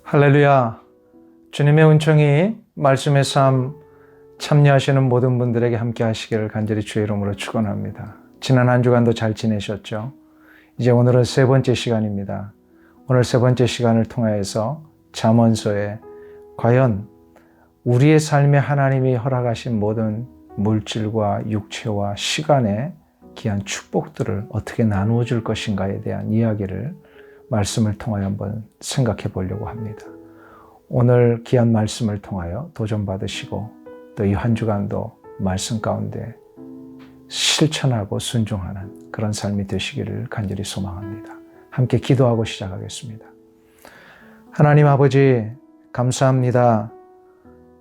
할렐루야. 주님의 은총이 말씀의 삶 참여하시는 모든 분들에게 함께 하시기를 간절히 주의 이름으로 축원합니다. 지난 한 주간도 잘 지내셨죠? 이제 오늘은 세 번째 시간입니다. 오늘 세 번째 시간을 통하여서 잠언서에 과연 우리의 삶에 하나님이 허락하신 모든 물질과 육체와 시간의 귀한 축복들을 어떻게 나누어 줄 것인가에 대한 이야기를 말씀을 통하여 한번 생각해 보려고 합니다. 오늘 귀한 말씀을 통하여 도전받으시고 또 이 한 주간도 말씀 가운데 실천하고 순종하는 그런 삶이 되시기를 간절히 소망합니다. 함께 기도하고 시작하겠습니다. 하나님 아버지 감사합니다.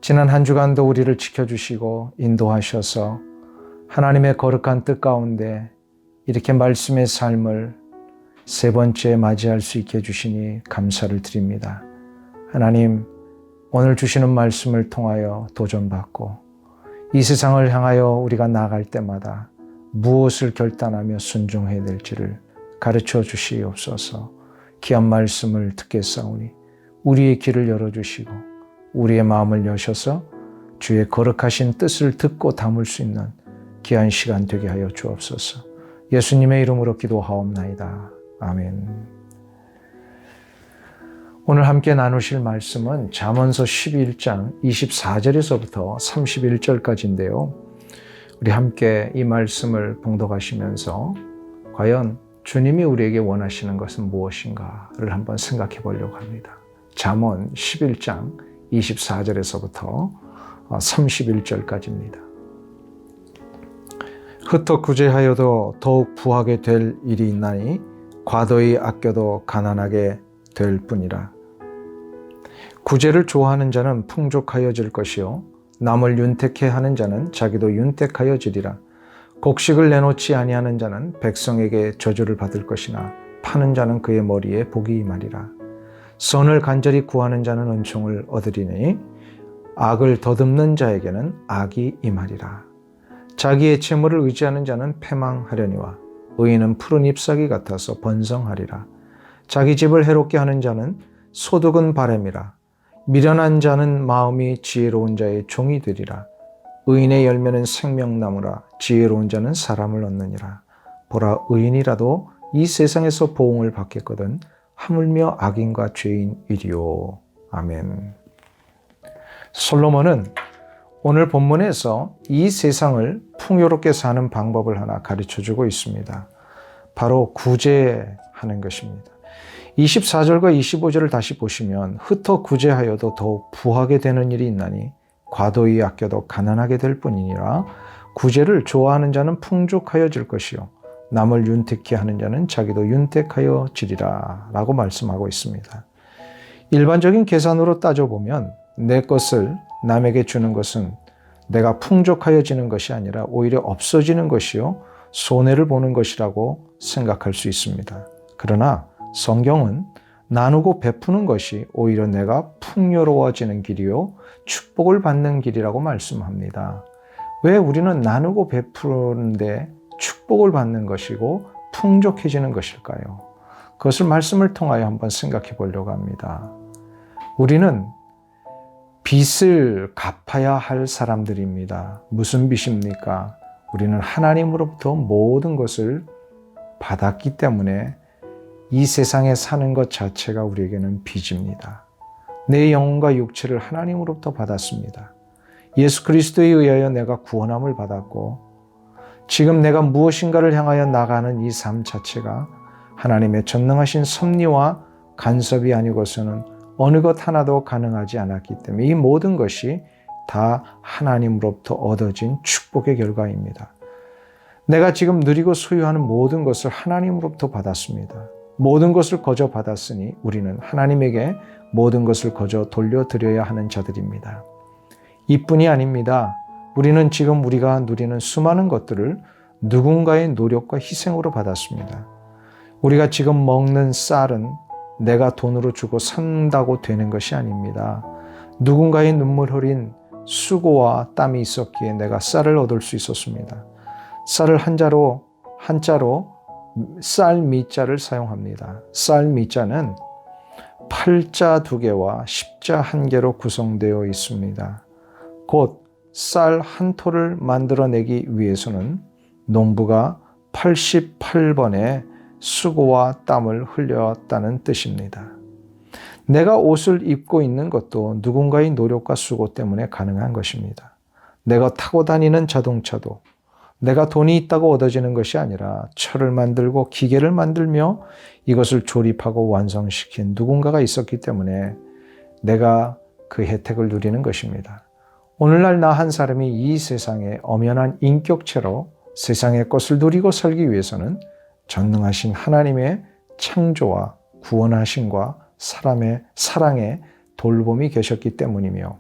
지난 한 주간도 우리를 지켜주시고 인도하셔서 하나님의 거룩한 뜻 가운데 이렇게 말씀의 삶을 세 번째 맞이할 수 있게 해주시니 감사를 드립니다. 하나님, 오늘 주시는 말씀을 통하여 도전받고 이 세상을 향하여 우리가 나아갈 때마다 무엇을 결단하며 순종해야 될지를 가르쳐 주시옵소서. 귀한 말씀을 듣겠사오니 우리의 귀를 열어주시고 우리의 마음을 여셔서 주의 거룩하신 뜻을 듣고 담을 수 있는 귀한 시간 되게 하여 주옵소서. 예수님의 이름으로 기도하옵나이다. 아멘. 오늘 함께 나누실 말씀은 잠언서 11장 24절에서부터 31절까지인데요. 우리 함께 이 말씀을 봉독하시면서 과연 주님이 우리에게 원하시는 것은 무엇인가를 한번 생각해 보려고 합니다. 잠언 11장 24절에서부터 31절까지입니다. 흩어 구제하여도 더욱 부하게 될 일이 있나니 과도히 아껴도 가난하게 될 뿐이라. 구제를 좋아하는 자는 풍족하여질 것이요 남을 윤택해 하는 자는 자기도 윤택하여지리라. 곡식을 내놓지 아니하는 자는 백성에게 저주를 받을 것이나 파는 자는 그의 머리에 복이 임하리라. 선을 간절히 구하는 자는 은총을 얻으리니 악을 더듬는 자에게는 악이 임하리라. 자기의 재물을 의지하는 자는 패망하려니와 의인은 푸른 잎사귀 같아서 번성하리라. 자기 집을 해롭게 하는 자는 소득은 바램이라. 미련한 자는 마음이 지혜로운 자의 종이 되리라. 의인의 열매는 생명나무라. 지혜로운 자는 사람을 얻느니라. 보라, 의인이라도 이 세상에서 보응을 받겠거든 하물며 악인과 죄인이리요. 아멘. 솔로몬은 오늘 본문에서 이 세상을 풍요롭게 사는 방법을 하나 가르쳐주고 있습니다. 바로 구제하는 것입니다. 24절과 25절을 다시 보시면 흩어 구제하여도 더욱 부하게 되는 일이 있나니 과도히 아껴도 가난하게 될 뿐이니라. 구제를 좋아하는 자는 풍족하여질 것이요 남을 윤택케 하는 자는 자기도 윤택하여지리라 라고 말씀하고 있습니다. 일반적인 계산으로 따져보면 내 것을 남에게 주는 것은 내가 풍족하여지는 것이 아니라 오히려 없어지는 것이요 손해를 보는 것이라고 생각할 수 있습니다. 그러나 성경은 나누고 베푸는 것이 오히려 내가 풍요로워지는 길이요 축복을 받는 길이라고 말씀합니다. 왜 우리는 나누고 베푸는데 축복을 받는 것이고 풍족해지는 것일까요? 그것을 말씀을 통하여 한번 생각해 보려고 합니다. 우리는 빚을 갚아야 할 사람들입니다. 무슨 빚입니까? 우리는 하나님으로부터 모든 것을 받았기 때문에 이 세상에 사는 것 자체가 우리에게는 빚입니다. 내 영혼과 육체를 하나님으로부터 받았습니다. 예수 그리스도에 의하여 내가 구원함을 받았고 지금 내가 무엇인가를 향하여 나가는 이 삶 자체가 하나님의 전능하신 섭리와 간섭이 아니고서는 어느 것 하나도 가능하지 않았기 때문에 이 모든 것이 다 하나님으로부터 얻어진 축복의 결과입니다. 내가 지금 누리고 소유하는 모든 것을 하나님으로부터 받았습니다. 모든 것을 거저 받았으니 우리는 하나님에게 모든 것을 거저 돌려드려야 하는 자들입니다. 이뿐이 아닙니다. 우리는 지금 우리가 누리는 수많은 것들을 누군가의 노력과 희생으로 받았습니다. 우리가 지금 먹는 쌀은 내가 돈으로 주고 산다고 되는 것이 아닙니다. 누군가의 눈물 흘린 수고와 땀이 있었기에 내가 쌀을 얻을 수 있었습니다. 쌀을 한자로 쌀미자를 사용합니다. 쌀미자는 팔자 2개와 십자 1개로 구성되어 있습니다. 곧 쌀 1톨을 만들어내기 위해서는 농부가 88번의 수고와 땀을 흘렸다는 뜻입니다. 내가 옷을 입고 있는 것도 누군가의 노력과 수고 때문에 가능한 것입니다. 내가 타고 다니는 자동차도 내가 돈이 있다고 얻어지는 것이 아니라 철을 만들고 기계를 만들며 이것을 조립하고 완성시킨 누군가가 있었기 때문에 내가 그 혜택을 누리는 것입니다. 오늘날 나 한 사람이 이 세상의 엄연한 인격체로 세상의 것을 누리고 살기 위해서는 전능하신 하나님의 창조와 구원하심과 사랑의 돌봄이 계셨기 때문이며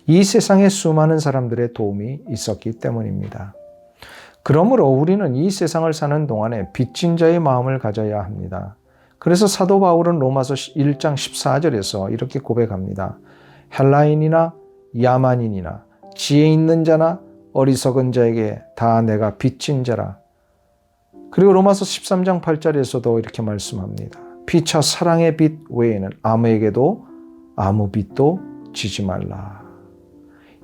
이 세상에 수많은 사람들의 도움이 있었기 때문입니다. 그러므로 우리는 이 세상을 사는 동안에 빚진 자의 마음을 가져야 합니다. 그래서 사도 바울은 로마서 1장 14절에서 이렇게 고백합니다. 헬라인이나 야만인이나 지혜 있는 자나 어리석은 자에게 다 내가 빚진 자라. 그리고 로마서 13장 8절에서도 이렇게 말씀합니다. 피차 사랑의 빚 외에는 아무에게도 아무 빚도 지지 말라.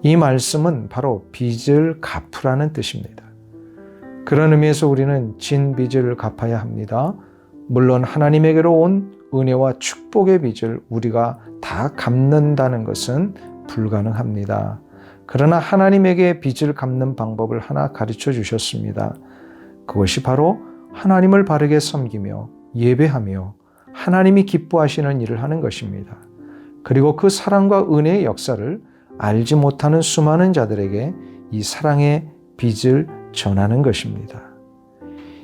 이 말씀은 바로 빚을 갚으라는 뜻입니다. 그런 의미에서 우리는 진 빚을 갚아야 합니다. 물론 하나님에게로 온 은혜와 축복의 빚을 우리가 다 갚는다는 것은 불가능합니다. 그러나 하나님에게 빚을 갚는 방법을 하나 가르쳐 주셨습니다. 그것이 바로 하나님을 바르게 섬기며 예배하며 하나님이 기뻐하시는 일을 하는 것입니다. 그리고 그 사랑과 은혜의 역사를 알지 못하는 수많은 자들에게 이 사랑의 빚을 전하는 것입니다.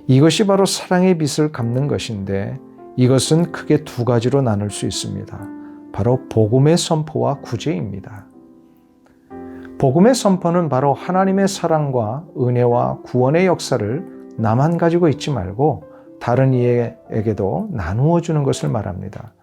이것이 바로 사랑의 빚을 갚는 것인데 이것은 크게 2가지로 나눌 수 있습니다. 바로 복음의 선포와 구제입니다. 복음의 선포는 바로 하나님의 사랑과 은혜와 구원의 역사를 나만 가지고 있지 말고 다른 이에게도 나누어 주는 것을 말합니다.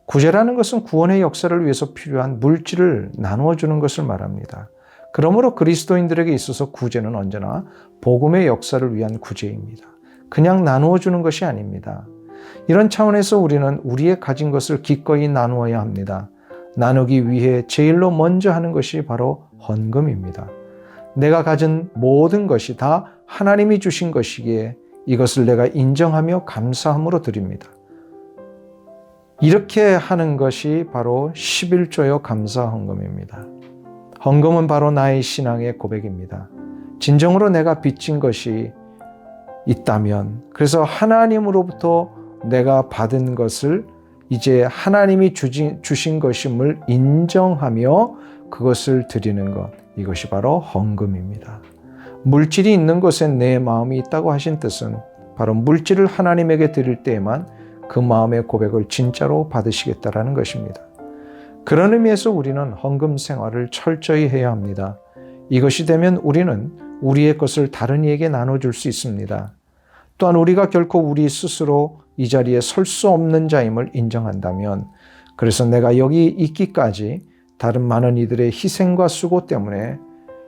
구제라는 것은 구원의 역사를 위해서 필요한 물질을 나누어 주는 것을 말합니다. 그러므로 그리스도인들에게 있어서 구제는 언제나 복음의 역사를 위한 구제입니다. 그냥 나누어 주는 것이 아닙니다. 이런 차원에서 우리는 우리의 가진 것을 기꺼이 나누어야 합니다. 나누기 위해 제일로 먼저 하는 것이 바로 헌금입니다. 내가 가진 모든 것이 다 하나님이 주신 것이기에 이것을 내가 인정하며 감사함으로 드립니다. 이렇게 하는 것이 바로 11조요 감사 헌금입니다. 헌금은 바로 나의 신앙의 고백입니다. 진정으로 내가 빚진 것이 있다면, 그래서 하나님으로부터 내가 받은 것을 이제 하나님이 주신 것임을 인정하며 그것을 드리는 것, 이것이 바로 헌금입니다. 물질이 있는 곳에 내 마음이 있다고 하신 뜻은 바로 물질을 하나님에게 드릴 때에만 그 마음의 고백을 진짜로 받으시겠다라는 것입니다. 그런 의미에서 우리는 헌금 생활을 철저히 해야 합니다. 이것이 되면 우리는 우리의 것을 다른 이에게 나눠줄 수 있습니다. 또한 우리가 결코 우리 스스로 이 자리에 설 수 없는 자임을 인정한다면, 그래서 내가 여기 있기까지 다른 많은 이들의 희생과 수고 때문에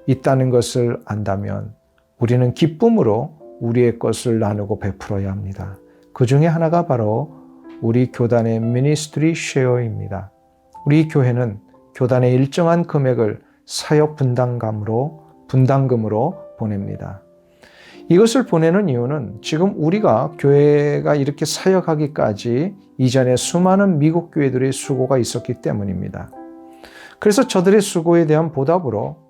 있다는 것을 안다면 우리는 기쁨으로 우리의 것을 나누고 베풀어야 합니다. 그 중에 하나가 바로 우리 교단의 미니스트리 쉐어입니다. 우리 교회는 교단의 일정한 금액을 사역 분담금으로 보냅니다. 이것을 보내는 이유는 지금 우리가 교회가 이렇게 사역하기까지 이전에 수많은 미국 교회들의 수고가 있었기 때문입니다. 그래서 저들의 수고에 대한 보답으로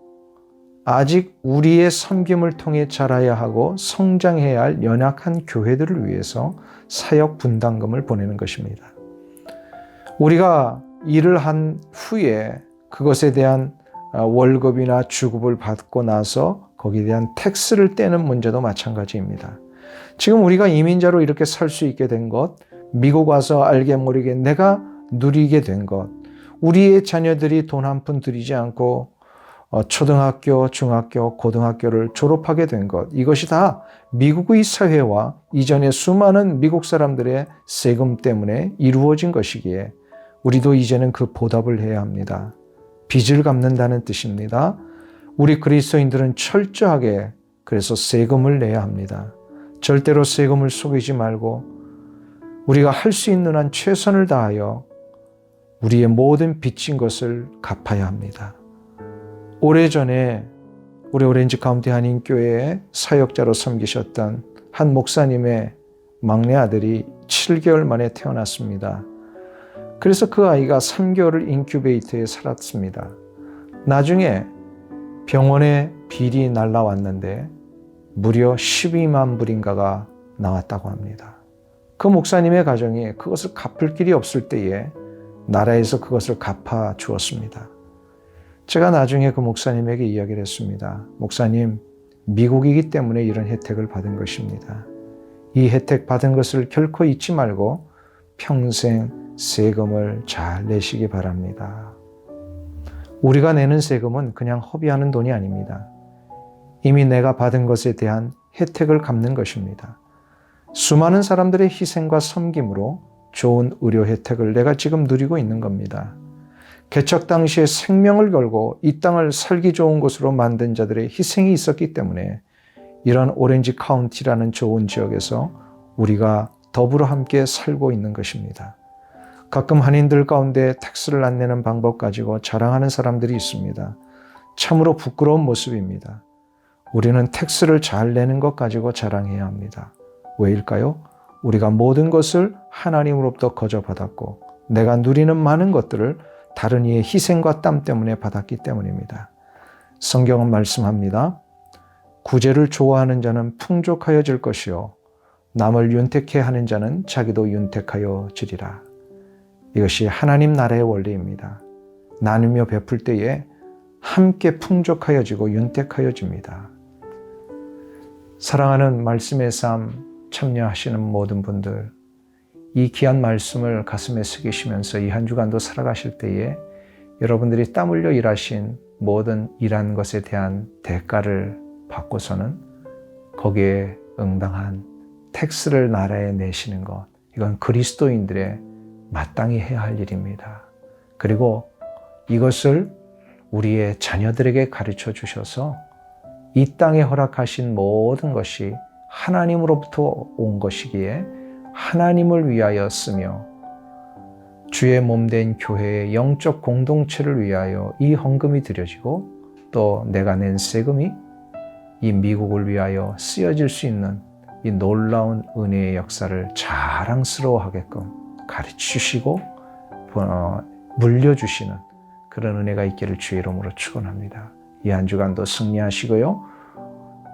아직 우리의 섬김을 통해 자라야 하고 성장해야 할 연약한 교회들을 위해서 사역 분담금을 보내는 것입니다. 우리가 일을 한 후에 그것에 대한 월급이나 주급을 받고 나서 거기에 대한 텍스를 떼는 문제도 마찬가지입니다. 지금 우리가 이민자로 이렇게 살 수 있게 된 것, 미국 와서 알게 모르게 내가 누리게 된 것, 우리의 자녀들이 돈 한 푼 들이지 않고 초등학교, 중학교, 고등학교를 졸업하게 된 것, 이것이 다 미국의 사회와 이전의 수많은 미국 사람들의 세금 때문에 이루어진 것이기에 우리도 이제는 그 보답을 해야 합니다. 빚을 갚는다는 뜻입니다. 우리 그리스도인들은 철저하게 그래서 세금을 내야 합니다. 절대로 세금을 속이지 말고 우리가 할 수 있는 한 최선을 다하여 우리의 모든 빚진 것을 갚아야 합니다. 오래전에 우리 오렌지 카운티 한인교회에 사역자로 섬기셨던 한 목사님의 막내 아들이 7개월 만에 태어났습니다. 그래서 그 아이가 3개월을 인큐베이터에 살았습니다. 나중에 병원에 빌이 날라왔는데 무려 12만 불인가가 나왔다고 합니다. 그 목사님의 가정이 그것을 갚을 길이 없을 때에 나라에서 그것을 갚아 주었습니다. 제가 나중에 그 목사님에게 이야기를 했습니다. 목사님, 미국이기 때문에 이런 혜택을 받은 것입니다. 이 혜택 받은 것을 결코 잊지 말고 평생 세금을 잘 내시기 바랍니다. 우리가 내는 세금은 그냥 허비하는 돈이 아닙니다. 이미 내가 받은 것에 대한 혜택을 갚는 것입니다. 수많은 사람들의 희생과 섬김으로 좋은 의료 혜택을 내가 지금 누리고 있는 겁니다. 개척 당시에 생명을 걸고 이 땅을 살기 좋은 곳으로 만든 자들의 희생이 있었기 때문에 이런 오렌지 카운티라는 좋은 지역에서 우리가 더불어 함께 살고 있는 것입니다. 가끔 한인들 가운데 텍스를 안 내는 방법 가지고 자랑하는 사람들이 있습니다. 참으로 부끄러운 모습입니다. 우리는 텍스를 잘 내는 것 가지고 자랑해야 합니다. 왜일까요? 우리가 모든 것을 하나님으로부터 거저받았고 내가 누리는 많은 것들을 다른 이의 희생과 땀 때문에 받았기 때문입니다. 성경은 말씀합니다. 구제를 좋아하는 자는 풍족하여질 것이요 남을 윤택해 하는 자는 자기도 윤택하여지리라. 이것이 하나님 나라의 원리입니다. 나누며 베풀 때에 함께 풍족하여지고 윤택하여집니다. 사랑하는 말씀의 삶 참여하시는 모든 분들, 이 귀한 말씀을 가슴에 새기시면서 이 한 주간도 살아가실 때에 여러분들이 땀 흘려 일하신 모든 일한 것에 대한 대가를 받고서는 거기에 응당한 텍스를 나라에 내시는 것, 이건 그리스도인들의 마땅히 해야 할 일입니다. 그리고 이것을 우리의 자녀들에게 가르쳐 주셔서 이 땅에 허락하신 모든 것이 하나님으로부터 온 것이기에 하나님을 위하여 쓰며 주의 몸된 교회의 영적 공동체를 위하여 이 헌금이 드려지고 또 내가 낸 세금이 이 미국을 위하여 쓰여질 수 있는 이 놀라운 은혜의 역사를 자랑스러워하게끔 가르치시고 물려주시는 그런 은혜가 있기를 주의 이름으로 축원합니다. 이 한 주간도 승리하시고요.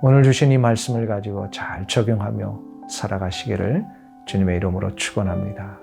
오늘 주신 이 말씀을 가지고 잘 적용하며 살아가시기를 주님의 이름으로 축원합니다.